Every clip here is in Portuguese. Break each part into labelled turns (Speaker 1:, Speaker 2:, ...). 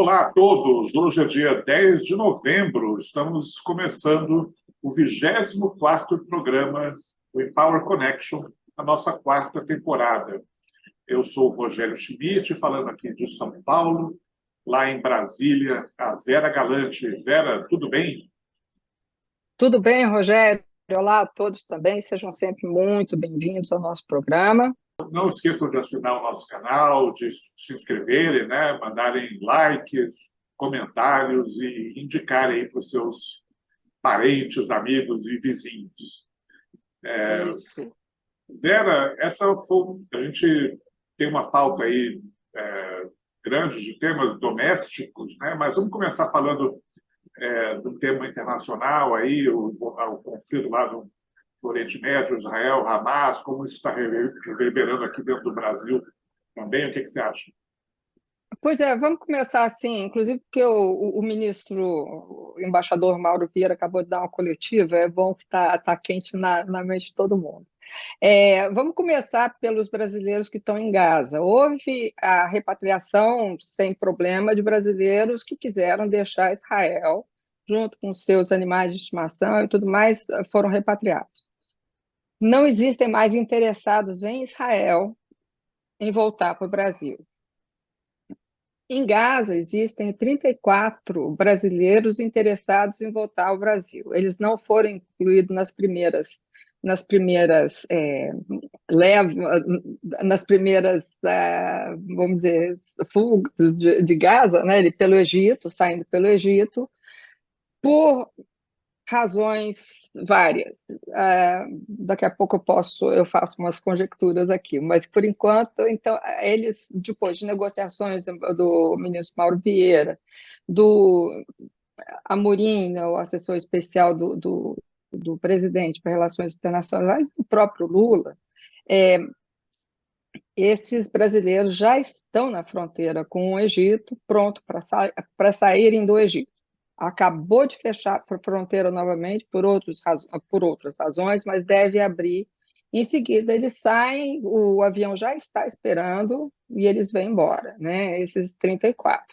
Speaker 1: Olá a todos! Hoje é dia 10 de novembro, estamos começando o 24º programa do Empower Connection, a nossa quarta temporada. Eu sou o Rogério Schmidt, falando aqui de São Paulo, lá em Brasília, a Vera Galante. Vera, tudo bem?
Speaker 2: Tudo bem, Rogério? Olá a todos também, sejam sempre muito bem-vindos ao nosso programa.
Speaker 1: Não esqueçam de assinar o nosso canal, de se inscreverem, né? Mandarem likes, comentários e indicarem aí para os seus parentes, amigos e vizinhos.
Speaker 2: Isso.
Speaker 1: Vera, a gente tem uma pauta aí grande de temas domésticos, né? Mas vamos começar falando do tema internacional aí, o conflito lá do Oriente Médio, Israel, Hamas, como isso está reverberando aqui dentro do Brasil também. O que você acha?
Speaker 2: Pois é, vamos começar assim, inclusive porque o ministro, o embaixador Mauro Vieira acabou de dar uma coletiva, é bom que está quente na mente de todo mundo. Vamos começar pelos brasileiros que estão em Gaza. Houve a repatriação sem problema de brasileiros que quiseram deixar Israel, junto com seus animais de estimação e tudo mais, foram repatriados. Não existem mais interessados em Israel em voltar para o Brasil. Em Gaza, existem 34 brasileiros interessados em voltar ao Brasil. Eles não foram incluídos nas primeiras, vamos dizer, fugas de Gaza, né, pelo Egito, saindo pelo Egito, por razões várias. Daqui a pouco eu faço umas conjecturas aqui, mas por enquanto, então, eles, depois de negociações do ministro Mauro Vieira, do Amorim, né, o assessor especial do presidente para Relações Internacionais, do próprio Lula, esses brasileiros já estão na fronteira com o Egito, pronto para saírem do Egito. Acabou de fechar a fronteira novamente por outras razões, mas deve abrir. Em seguida, eles saem, o avião já está esperando e eles vêm embora, né? Esses 34.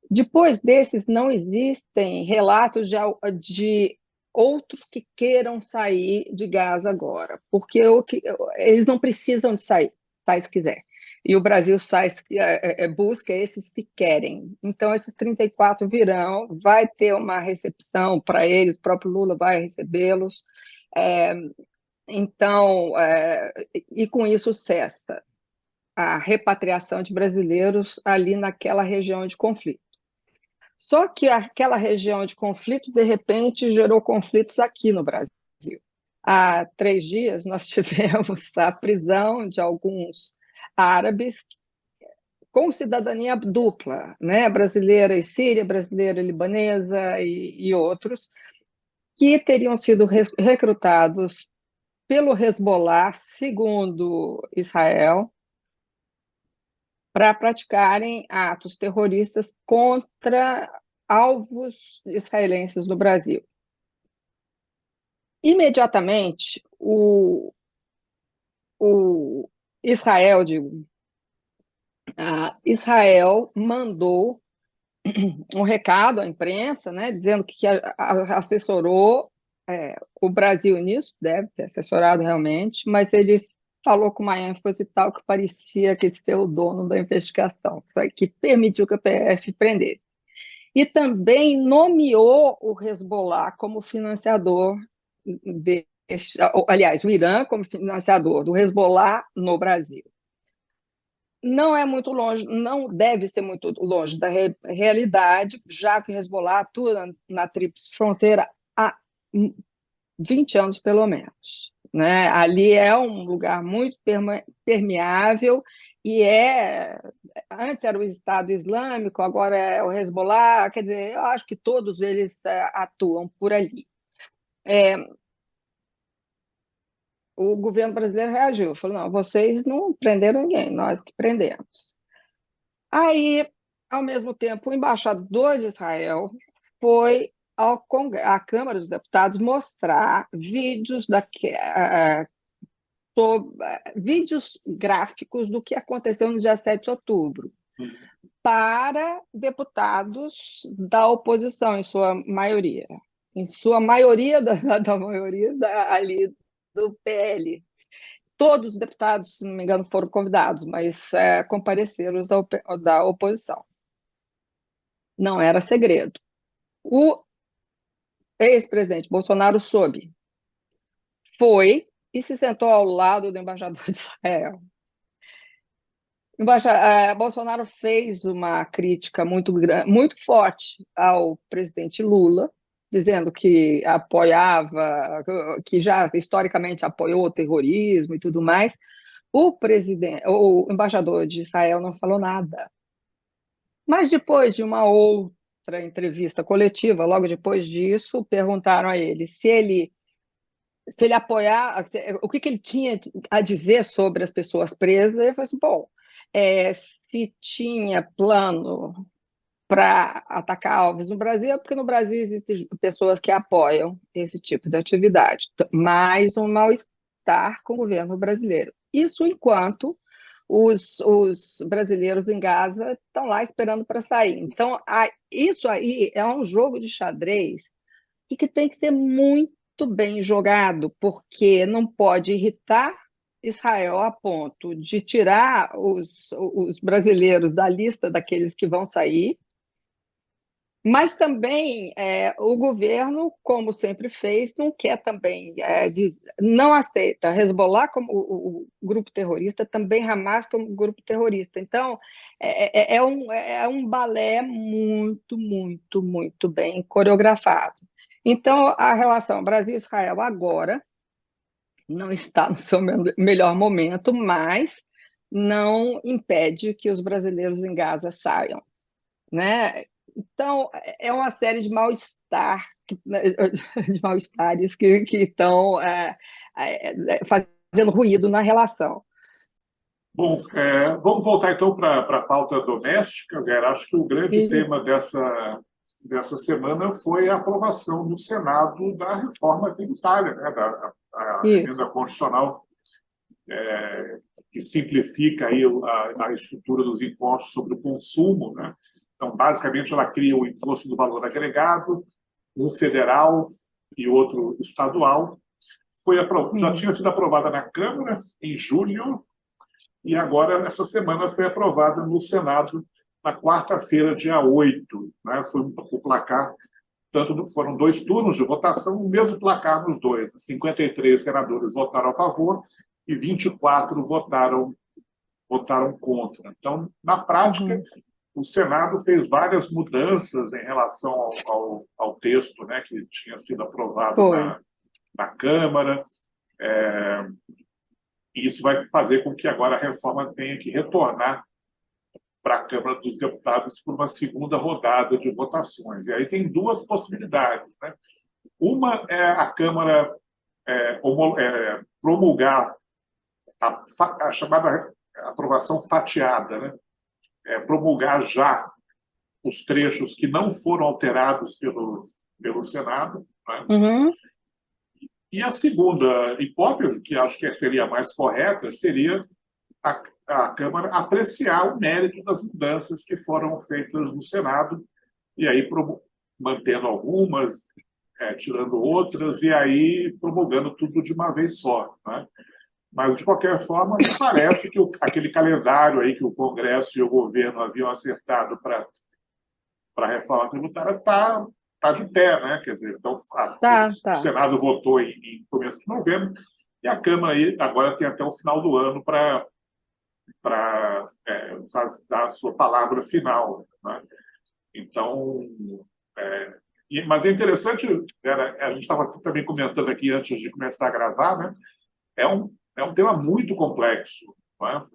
Speaker 2: Depois desses, não existem relatos de outros que queiram sair de Gaza agora, porque eles não precisam de sair, tá, se quiser. E o Brasil busca esses que querem. Então, esses 34 virão, vai ter uma recepção para eles, o próprio Lula vai recebê-los. É, e com isso cessa a repatriação de brasileiros ali naquela região de conflito. Só que aquela região de conflito, de repente, gerou conflitos aqui no Brasil. Há 3 dias, nós tivemos a prisão de alguns árabes com cidadania dupla, né? Brasileira e síria, brasileira e libanesa e outros, que teriam sido recrutados pelo Hezbollah, segundo Israel, para praticarem atos terroristas contra alvos israelenses no Brasil. Imediatamente, o Israel, Israel mandou um recado à imprensa, né, dizendo que assessorou o Brasil nisso, deve ter assessorado realmente, mas ele falou com uma ênfase tal que parecia que ser o dono da investigação, que permitiu que a PF prendesse. E também nomeou o Hezbollah como financiador, aliás, o Irã como financiador do Hezbollah no Brasil. Não é muito longe, não deve ser muito longe da realidade, já que o Hezbollah atua na tríplice fronteira há 20 anos, pelo menos. Né? Ali é um lugar muito permeável e antes era o Estado Islâmico, agora é o Hezbollah, quer dizer, eu acho que todos eles atuam por ali. O governo brasileiro reagiu, falou, não, vocês não prenderam ninguém, nós que prendemos. Aí, ao mesmo tempo, o embaixador de Israel foi à Câmara dos Deputados mostrar vídeos gráficos do que aconteceu no dia 7 de outubro, para deputados da oposição, em sua maioria. Em sua maioria, da maioria ali do PL. Todos os deputados, se não me engano, foram convidados, mas compareceram os da oposição. Não era segredo. O ex-presidente Bolsonaro soube, foi e se sentou ao lado do embaixador de Israel. Bolsonaro fez uma crítica muito forte ao presidente Lula, dizendo que apoiava, que já historicamente apoiou o terrorismo e tudo mais. O embaixador de Israel não falou nada. Mas depois de uma outra entrevista coletiva, logo depois disso, perguntaram a ele se ele apoiar, o que ele tinha a dizer sobre as pessoas presas. Ele falou assim: bom, se tinha plano para atacar alvos no Brasil, porque no Brasil existem pessoas que apoiam esse tipo de atividade, mais um mal-estar com o governo brasileiro. Isso enquanto os brasileiros em Gaza estão lá esperando para sair. Então, isso aí é um jogo de xadrez que tem que ser muito bem jogado, porque não pode irritar Israel a ponto de tirar os brasileiros da lista daqueles que vão sair, mas também o governo, como sempre fez, não quer também, não aceita Hezbollah como o grupo terrorista, também Hamas como grupo terrorista. Então, é um balé muito, muito, muito bem coreografado. Então, a relação Brasil-Israel agora não está no seu melhor momento, mas não impede que os brasileiros em Gaza saiam, né? Então, é uma série de de mal-estares que estão fazendo ruído na relação.
Speaker 1: Bom, vamos voltar então para a pauta doméstica, Vera. Acho que o grande tema dessa semana foi a aprovação no Senado da reforma tributária, né, da emenda constitucional, que simplifica aí a estrutura dos impostos sobre o consumo, né? Então, basicamente, ela cria o imposto do valor agregado, um federal e outro estadual. Já tinha sido aprovada na Câmara em julho e agora, essa semana, foi aprovada no Senado na quarta-feira, dia 8. Né? Foi o placar, foram 2 turnos de votação, o mesmo placar nos dois. 53 senadores votaram a favor e 24 votaram contra. Então, na prática, o Senado fez várias mudanças em relação ao texto, né, que tinha sido aprovado na Câmara. E isso vai fazer com que agora a reforma tenha que retornar para a Câmara dos Deputados por uma segunda rodada de votações. E aí tem 2 possibilidades, né? Uma é a Câmara promulgar a chamada aprovação fatiada, né? Promulgar já os trechos que não foram alterados pelo Senado. Né? E a segunda hipótese, que acho que seria a mais correta, seria a Câmara apreciar o mérito das mudanças que foram feitas no Senado, e aí mantendo algumas, tirando outras, e aí promulgando tudo de uma vez só. Né? Mas, de qualquer forma, me parece que aquele calendário aí que o Congresso e o governo haviam acertado para a reforma tributária está de pé, né? Quer dizer, então, o Senado votou em começo de novembro e a Câmara aí agora tem até o final do ano para dar a sua palavra final. Né? Então, mas é interessante, a gente estava também comentando aqui antes de começar a gravar, né? É um tema muito complexo, né?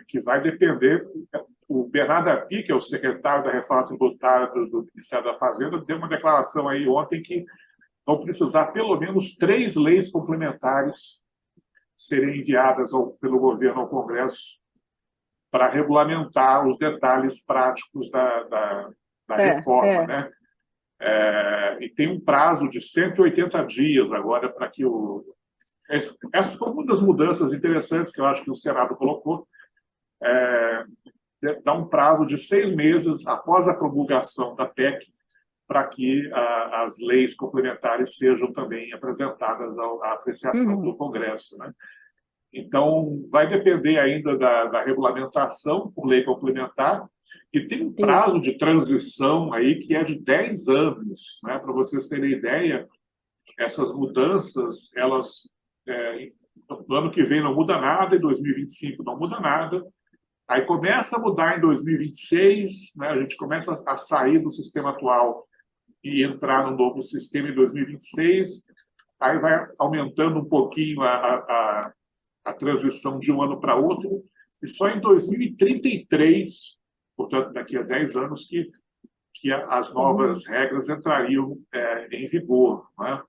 Speaker 1: Que vai depender. O Bernardo Api, que é o secretário da Reforma Tributária do Ministério da Fazenda, deu uma declaração aí ontem que vão precisar pelo menos 3 leis complementares serem enviadas pelo governo ao Congresso para regulamentar os detalhes práticos da reforma. Né? E tem um prazo de 180 dias agora para que essa foi uma das mudanças interessantes que eu acho que o Senado colocou. dá um prazo de 6 meses após a promulgação da PEC para que as leis complementares sejam também apresentadas à apreciação do Congresso, né? Então, vai depender ainda da regulamentação por lei complementar, e tem um prazo de transição aí que é de 10 anos, né? Para vocês terem ideia, essas mudanças, elas, no ano que vem não muda nada, em 2025 não muda nada, aí começa a mudar em 2026, né? A gente começa a sair do sistema atual e entrar no novo sistema em 2026, aí vai aumentando um pouquinho a transição de um ano para outro, e só em 2033, portanto, daqui a 10 anos, que as novas regras entrariam em vigor, né?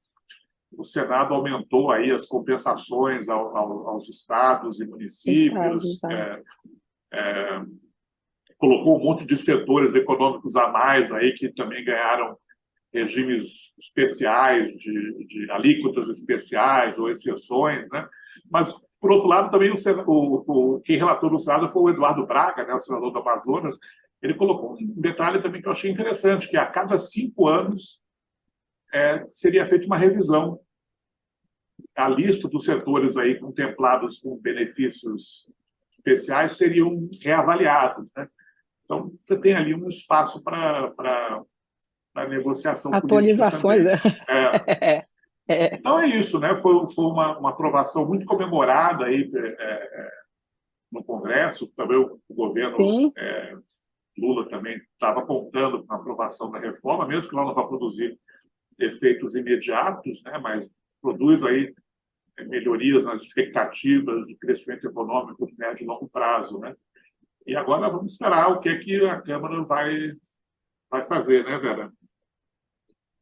Speaker 1: O Senado aumentou aí as compensações aos estados e municípios, colocou um monte de setores econômicos a mais aí que também ganharam regimes especiais, de alíquotas especiais ou exceções, né? Mas, por outro lado, também quem relatou no Senado foi o Eduardo Braga, né, o senador do Amazonas. Ele colocou um detalhe também que eu achei interessante, que a cada 5 anos seria feita uma revisão. A lista dos setores aí contemplados com benefícios especiais seriam reavaliados, né? Então, você tem ali um espaço para negociação
Speaker 2: atualizações,
Speaker 1: política também.
Speaker 2: né?
Speaker 1: Então, é isso, né? Foi uma aprovação muito comemorada aí, no Congresso. Também o governo Lula também estava apontando para a aprovação da reforma, mesmo que ela não vá produzir efeitos imediatos, né? Mas produz aí melhorias nas expectativas de crescimento econômico de médio e longo prazo, né? E agora vamos esperar o que a Câmara vai fazer, né, Vera?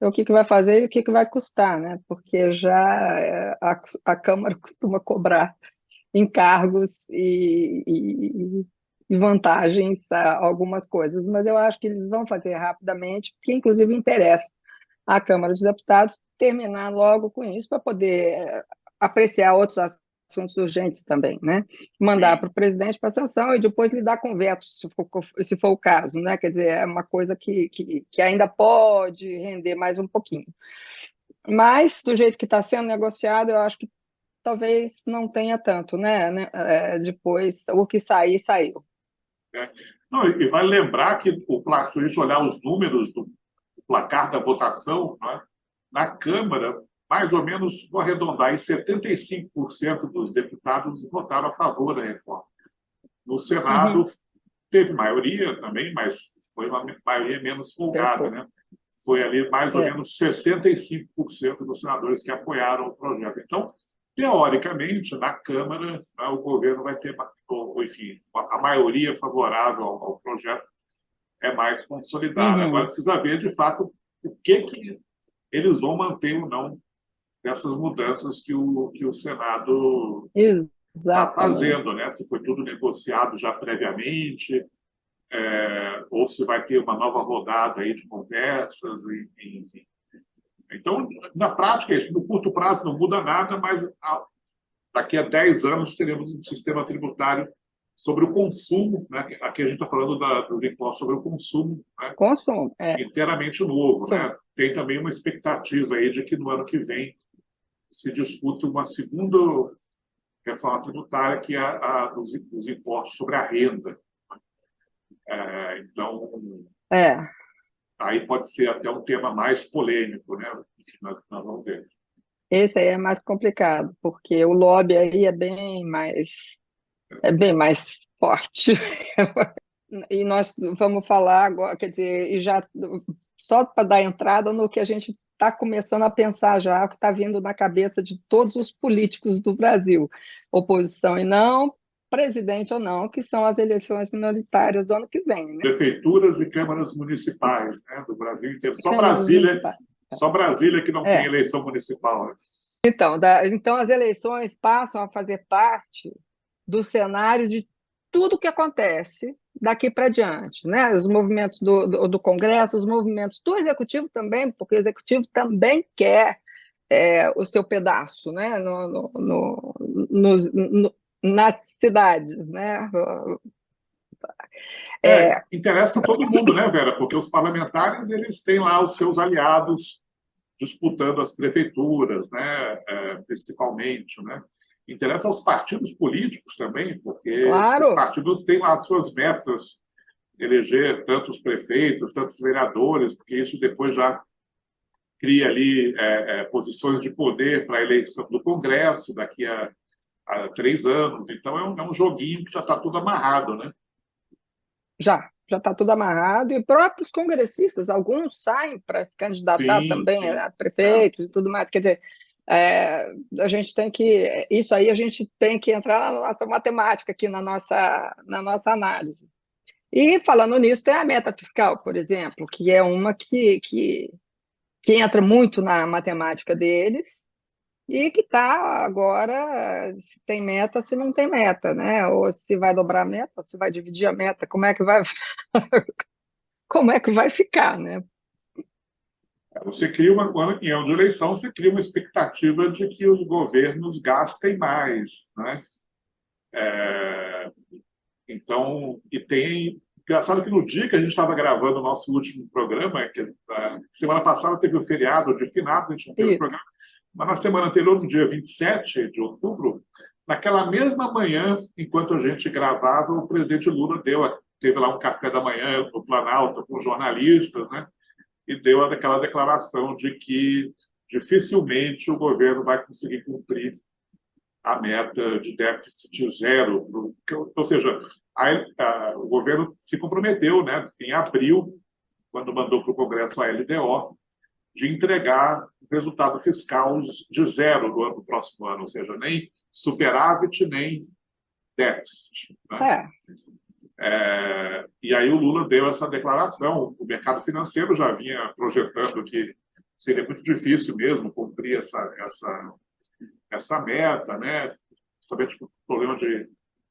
Speaker 2: O que vai fazer e o que vai custar, né? Porque já a Câmara costuma cobrar encargos e vantagens a algumas coisas, mas eu acho que eles vão fazer rapidamente, porque inclusive interessa à Câmara dos Deputados terminar logo com isso para poder apreciar outros assuntos urgentes também, né? Mandar para o presidente para sanção e depois lidar com vetos, se for o caso, né? Quer dizer, é uma coisa que ainda pode render mais um pouquinho. Mas, do jeito que está sendo negociado, eu acho que talvez não tenha tanto, né? Depois, o que sair, saiu.
Speaker 1: Não, e vale lembrar que, se a gente olhar os números do placar da votação, né, na Câmara, mais ou menos, vou arredondar, em 75% dos deputados votaram a favor da reforma. No Senado, teve maioria também, mas foi uma maioria menos folgada, né? Foi ali mais ou menos 65% dos senadores que apoiaram o projeto. Então, teoricamente, na Câmara, né, o governo vai ter, enfim, a maioria favorável ao projeto é mais consolidada. Agora precisa ver, de fato, o que eles vão manter ou não dessas mudanças que o Senado está fazendo, né? Se foi tudo negociado já previamente, ou se vai ter uma nova rodada aí de conversas, enfim. Então, na prática, no curto prazo não muda nada, mas daqui a 10 anos teremos um sistema tributário sobre o consumo, né? Aqui a gente está falando dos impostos sobre o consumo, né?
Speaker 2: Consumo,
Speaker 1: inteiramente novo, né? Tem também uma expectativa aí de que no ano que vem se discute uma segunda reforma tributária, que é os impostos sobre a renda. Então, aí pode ser até um tema mais polêmico, né? Enfim, nós vamos ver.
Speaker 2: Esse aí é mais complicado, porque o lobby aí é bem mais forte. E nós vamos falar agora, quer dizer, e já só para dar entrada no que a gente está começando a pensar já, que está vindo na cabeça de todos os políticos do Brasil, oposição e não, presidente ou não, que são as eleições minoritárias do ano que vem, né?
Speaker 1: Prefeituras e câmaras municipais, né, do Brasil inteiro. Só Brasília que não tem eleição municipal. Né?
Speaker 2: Então, as eleições passam a fazer parte do cenário de tudo que acontece daqui para diante, né? Os movimentos do Congresso, os movimentos do Executivo também, porque o Executivo também quer o seu pedaço, né? Nas cidades, né?
Speaker 1: Interessa todo mundo, né, Vera? Porque os parlamentares eles têm lá os seus aliados disputando as prefeituras, né, principalmente, né? Interessa aos partidos políticos também, porque os
Speaker 2: Claro,
Speaker 1: partidos têm lá as suas metas, eleger tantos prefeitos, tantos vereadores, porque isso depois já cria ali posições de poder para a eleição do Congresso daqui a 3 anos. Então, é um joguinho que já está tudo amarrado, né?
Speaker 2: já está tudo amarrado, e próprios congressistas, alguns saem para se candidatar
Speaker 1: Sim,
Speaker 2: também
Speaker 1: sim.
Speaker 2: a prefeitos e tudo mais. Quer dizer, a gente tem que. Isso aí a gente tem que entrar na nossa matemática aqui, na nossa análise. E falando nisso, tem a meta fiscal, por exemplo, que é uma que entra muito na matemática deles e que está agora, se tem meta, se não tem meta, né? Ou se vai dobrar a meta, ou se vai dividir a meta, como é que vai ficar, né?
Speaker 1: Você cria em ano de eleição, você cria uma expectativa de que os governos gastem mais, né? Então, e tem. Engraçado que no dia que a gente estava gravando o nosso último programa, que semana passada teve o feriado de finados, a gente não teve o programa,
Speaker 2: Isso.
Speaker 1: mas na semana anterior, no dia 27 de outubro, naquela mesma manhã, enquanto a gente gravava, o presidente Lula teve lá um café da manhã no Planalto com jornalistas, né? E deu aquela declaração de que dificilmente o governo vai conseguir cumprir a meta de déficit zero. Ou seja, o governo se comprometeu, né, em abril, quando mandou para o Congresso a LDO, de entregar o resultado fiscal de zero do próximo ano, ou seja, nem superávit, nem déficit. Né?
Speaker 2: É,
Speaker 1: E aí o Lula deu essa declaração. O mercado financeiro já vinha projetando que seria muito difícil mesmo cumprir essa meta, né? Justamente o problema de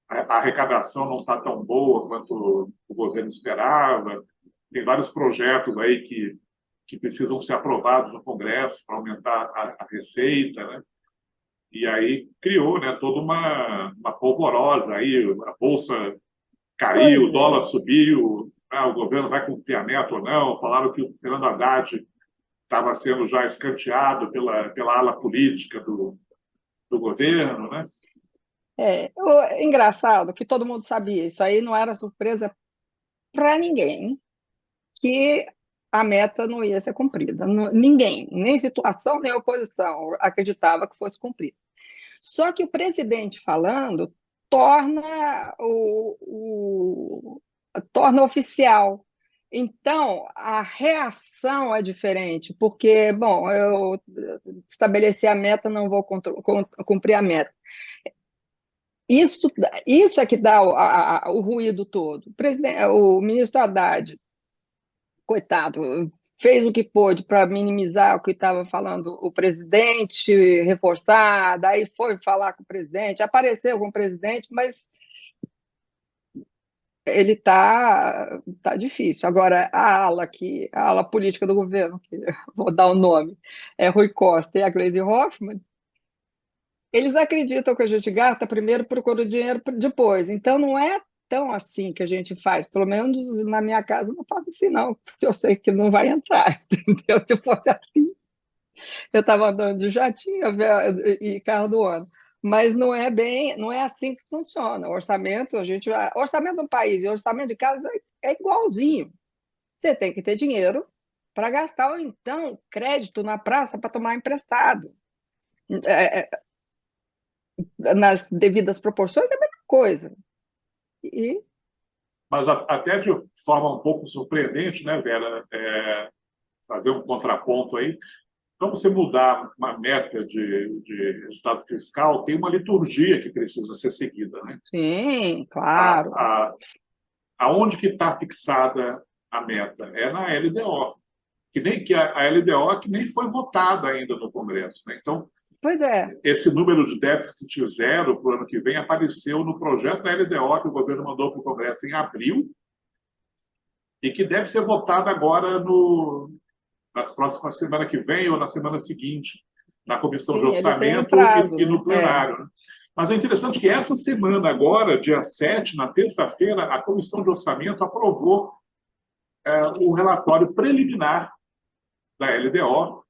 Speaker 1: a arrecadação não está tão boa quanto o governo esperava. Tem vários projetos aí que precisam ser aprovados no Congresso para aumentar a receita, né? E aí criou, né, toda uma polvorosa aí, a bolsa
Speaker 2: pois
Speaker 1: caiu, o dólar
Speaker 2: é.
Speaker 1: subiu, o governo vai cumprir a meta ou não. Falaram que o Fernando Haddad estava sendo já escanteado pela ala política do governo, né?
Speaker 2: Engraçado que todo mundo sabia, isso aí não era surpresa para ninguém, que a meta não ia ser cumprida. Ninguém, nem situação, nem oposição, acreditava que fosse cumprida. Só que o presidente falando torna oficial. Então, a reação é diferente, porque, bom, eu estabeleci a meta, não vou cumprir a meta. Isso, isso é que dá o ruído todo. O ministro Haddad, coitado, fez o que pôde para minimizar o que estava falando o presidente, reforçar, daí foi falar com o presidente, apareceu com o presidente, mas ele tá difícil. Agora, a ala política do governo, que vou dar o nome, é Rui Costa e a Gleisi Hoffmann, eles acreditam que a gente gasta primeiro, procura o dinheiro depois. Então, não é tão assim que a gente faz. Pelo menos na minha casa, eu não faço assim, não, porque eu sei que não vai entrar, entendeu? Se fosse assim, eu estava andando de jatinho e carro do ano. Mas não é assim que funciona. O orçamento, orçamento do país e orçamento de casa é igualzinho. Você tem que ter dinheiro para gastar, ou então crédito na praça para tomar emprestado. É, nas devidas proporções, é a mesma coisa. E,
Speaker 1: Mas até de forma um pouco surpreendente, né, Vera, fazer um contraponto aí. Para você mudar uma meta de resultado fiscal, tem uma liturgia que precisa ser seguida, né?
Speaker 2: sim,
Speaker 1: A,
Speaker 2: claro.
Speaker 1: a, aonde que está fixada a meta? É na LDO, que a LDO que nem foi votada ainda no Congresso, né? Então,
Speaker 2: Pois é,
Speaker 1: esse número de déficit zero para o ano que vem apareceu no projeto da LDO que o governo mandou para o Congresso em abril e que deve ser votado agora nas próximas semana que vem ou na semana seguinte, na Comissão de
Speaker 2: sim, ele tem um
Speaker 1: Orçamento e
Speaker 2: prazo,
Speaker 1: no
Speaker 2: né?
Speaker 1: plenário. Né? Mas é interessante que essa semana, agora, dia 7, na terça-feira, a Comissão de Orçamento aprovou o relatório preliminar da LDO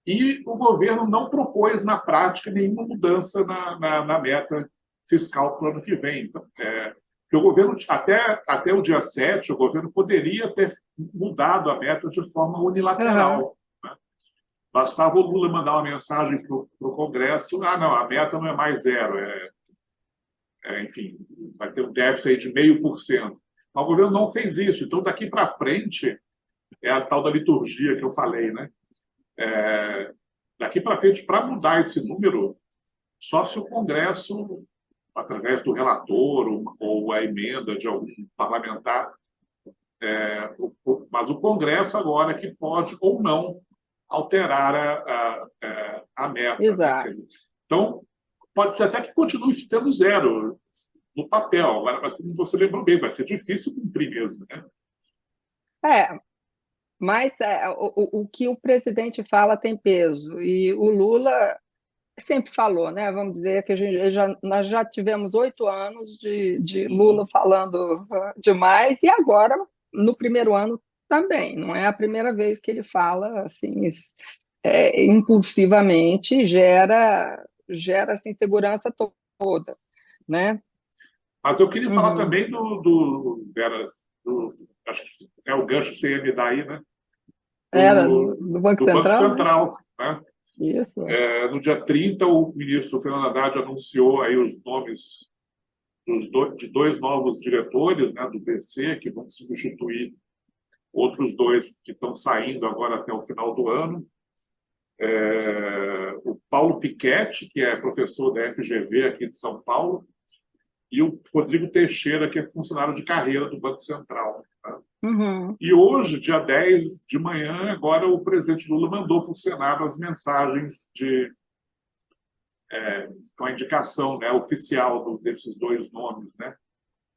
Speaker 1: e o governo não propôs, na prática, nenhuma mudança na meta fiscal para o ano que vem. Então, que o governo, até o dia 7, o governo poderia ter mudado a meta de forma unilateral. Né? Bastava o Lula mandar uma mensagem para o Congresso: não, a meta não é mais zero, enfim, vai ter um déficit aí de 0,5%. Mas o governo não fez isso. Então, daqui para frente, é a tal da liturgia que eu falei, né? Daqui para frente, para mudar esse número, só se o Congresso, através do relator ou a emenda de algum parlamentar, mas o Congresso agora que pode ou não alterar a meta.
Speaker 2: Exato.
Speaker 1: Né? Então, pode ser até que continue sendo zero no papel, mas como você lembrou bem, vai ser difícil cumprir mesmo. Né?
Speaker 2: Mas o que o presidente fala tem peso, e o Lula sempre falou, né? Vamos dizer que nós já tivemos 8 anos de Lula falando demais, e agora, no primeiro ano, também. Não é a primeira vez que ele fala assim, impulsivamente, gera assim, segurança toda, né?
Speaker 1: Mas eu queria falar também acho que é o gancho que você ia me dar aí, né?
Speaker 2: Era do Banco
Speaker 1: do Banco
Speaker 2: Central?
Speaker 1: Central. Né?
Speaker 2: Isso.
Speaker 1: No dia 30, o ministro Fernando Haddad anunciou aí os nomes de 2 novos diretores, né, do BC, que vão substituir outros 2 que estão saindo agora até o final do ano. O Paulo Pichetti, que é professor da FGV aqui de São Paulo, e o Rodrigo Teixeira, que é funcionário de carreira do Banco Central. Tá? E hoje, dia 10 de manhã, agora o presidente Lula mandou para o Senado as mensagens com a indicação, né, oficial desses 2 nomes. Né?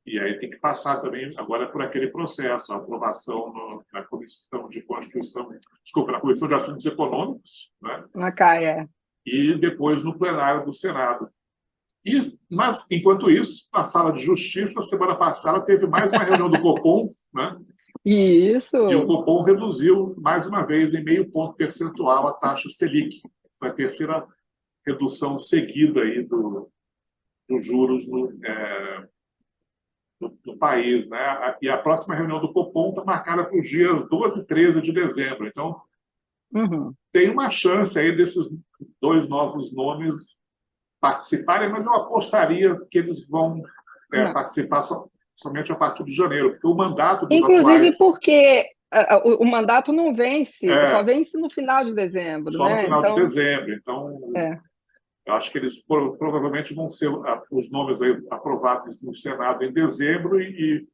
Speaker 1: E aí tem que passar também agora por aquele processo, a aprovação na Comissão de Constituição, desculpa, na Comissão de Assuntos Econômicos, né?
Speaker 2: Na CAE.
Speaker 1: E depois no plenário do Senado. Mas, enquanto isso, na Sala de Justiça, semana passada, teve mais uma reunião do Copom, né?
Speaker 2: Isso.
Speaker 1: E o Copom reduziu, mais uma vez, em 0,5 ponto percentual a taxa Selic. Foi a terceira redução seguida aí dos juros no país. Né? E a próxima reunião do Copom está marcada para os dias 12 e 13 de dezembro. Então, tem uma chance aí desses 2 novos nomes participarem, mas eu apostaria que eles vão participar somente a partir de janeiro, porque o mandato dos
Speaker 2: Inclusive
Speaker 1: atuais...
Speaker 2: porque o mandato não vence, só vence no final de dezembro.
Speaker 1: Só
Speaker 2: né?
Speaker 1: no final de dezembro. Então, eu acho que eles provavelmente vão ser os nomes aí aprovados no Senado em dezembro e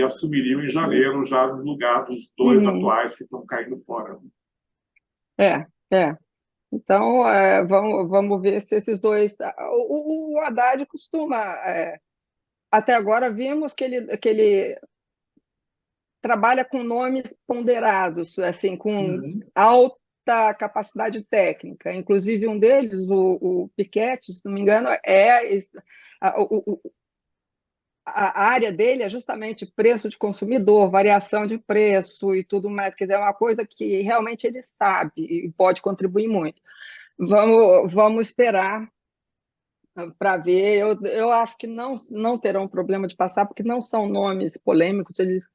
Speaker 1: assumiriam em janeiro, já no lugar dos 2 atuais que estão caindo fora.
Speaker 2: Então, vamos ver se esses 2... O Haddad costuma... até agora vimos que ele trabalha com nomes ponderados, assim, com alta capacidade técnica. Inclusive, um deles, o Piketty, se não me engano, a área dele é justamente preço de consumidor, variação de preço e tudo mais, quer dizer, é uma coisa que realmente ele sabe e pode contribuir muito. Vamos esperar para ver. Eu acho que não terão problema de passar, porque não são nomes polêmicos, eles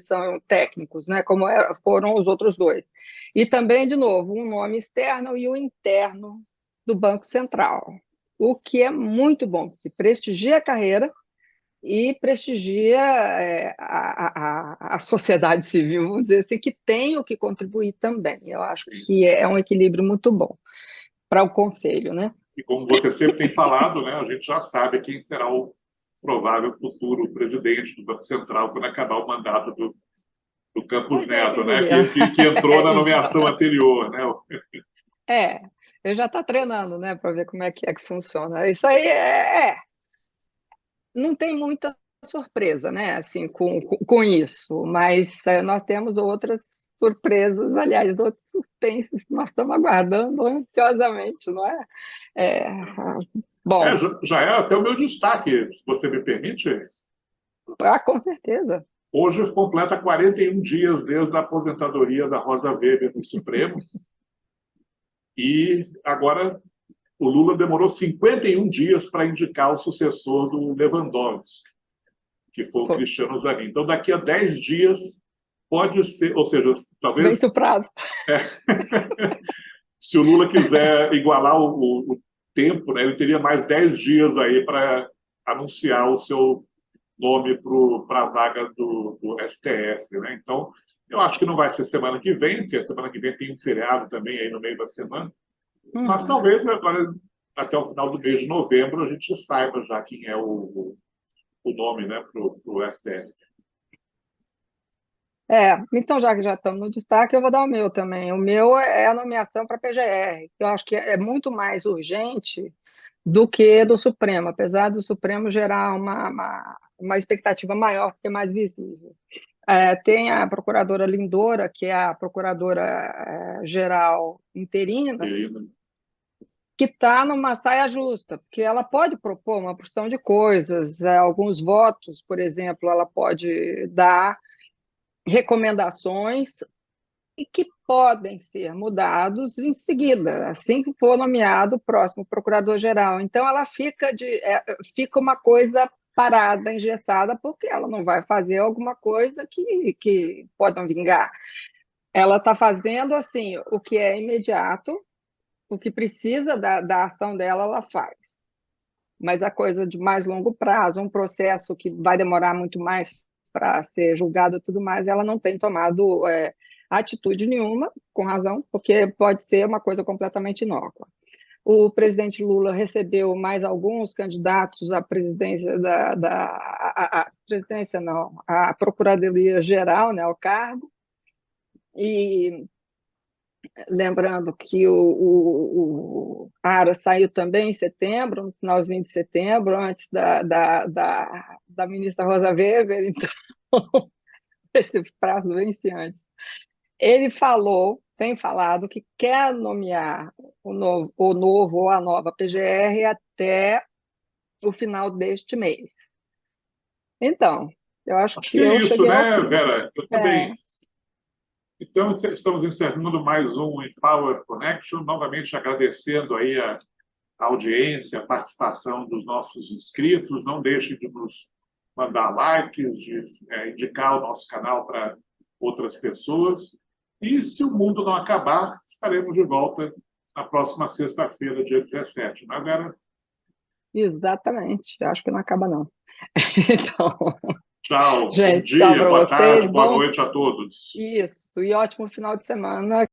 Speaker 2: são técnicos, né, como foram os outros 2. E também, de novo, um nome externo e um interno do Banco Central, o que é muito bom, porque prestigia a carreira e prestigia a sociedade civil, vamos dizer assim, que tem o que contribuir também. Eu acho que é um equilíbrio muito bom para o Conselho, né?
Speaker 1: E como você sempre tem falado, né, a gente já sabe quem será o provável futuro presidente do Banco Central quando acabar o mandato do Campos Neto, né, que entrou na nomeação anterior. Né?
Speaker 2: Ele já está treinando, né, para ver como é que funciona. Isso aí não tem muita surpresa, né, assim, com isso, mas nós temos outras surpresas, aliás, outros suspenses que nós estamos aguardando ansiosamente, não é? É, bom,
Speaker 1: Já é até o meu destaque, se você me permite.
Speaker 2: com certeza.
Speaker 1: Hoje completa 41 dias desde a aposentadoria da Rosa Weber no Supremo. E agora o Lula demorou 51 dias para indicar o sucessor do Lewandowski, que foi o Cristiano Zanin. Então, daqui a 10 dias, pode ser, ou seja, talvez...
Speaker 2: Vence o prazo.
Speaker 1: Se o Lula quiser igualar o tempo, né, ele teria mais 10 dias aí para anunciar o seu nome para a vaga do STF. Né? Então, eu acho que não vai ser semana que vem, porque semana que vem tem um feriado também aí no meio da semana. Mas talvez agora, até o final do mês de novembro, a gente saiba já quem é o nome, né, para o STF.
Speaker 2: Então, já que já estamos no destaque, eu vou dar o meu também. O meu é a nomeação para a PGR, que eu acho que é muito mais urgente do que do Supremo, apesar do Supremo gerar uma expectativa maior, porque é mais visível. Tem a procuradora Lindora, que é a procuradora-geral interina, que está numa saia justa, porque ela pode propor uma porção de coisas, alguns votos, por exemplo, ela pode dar recomendações e que podem ser mudados em seguida, assim que for nomeado o próximo procurador-geral. Então, ela fica uma coisa parada, engessada, porque ela não vai fazer alguma coisa que pode não vingar. Ela está fazendo assim o que é imediato, o que precisa da ação dela, ela faz. Mas a coisa de mais longo prazo, um processo que vai demorar muito mais para ser julgado e tudo mais, ela não tem tomado atitude nenhuma, com razão, porque pode ser uma coisa completamente inócua. O presidente Lula recebeu mais alguns candidatos à presidência à Procuradoria-Geral, né, ao cargo, e lembrando que o Ara saiu também em setembro, no finalzinho de setembro, antes da ministra Rosa Weber, então esse prazo vence antes. Ele tem falado que quer nomear o novo ou a nova PGR até o final deste mês. Então, eu acho que
Speaker 1: é
Speaker 2: eu
Speaker 1: isso,
Speaker 2: cheguei ao
Speaker 1: né,
Speaker 2: fim.
Speaker 1: Vera? Eu também. Então, estamos encerrando mais um Empower Connection, novamente agradecendo aí a audiência, a participação dos nossos inscritos. Não deixem de nos mandar likes, de indicar o nosso canal para outras pessoas. E, se o mundo não acabar, estaremos de volta na próxima sexta-feira, dia 17, não é, Vera?
Speaker 2: Exatamente. Acho que não acaba, não. Então,
Speaker 1: tchau.
Speaker 2: gente,
Speaker 1: Bom dia, boa tarde, boa
Speaker 2: bom...
Speaker 1: noite a todos.
Speaker 2: Isso, e ótimo final de semana.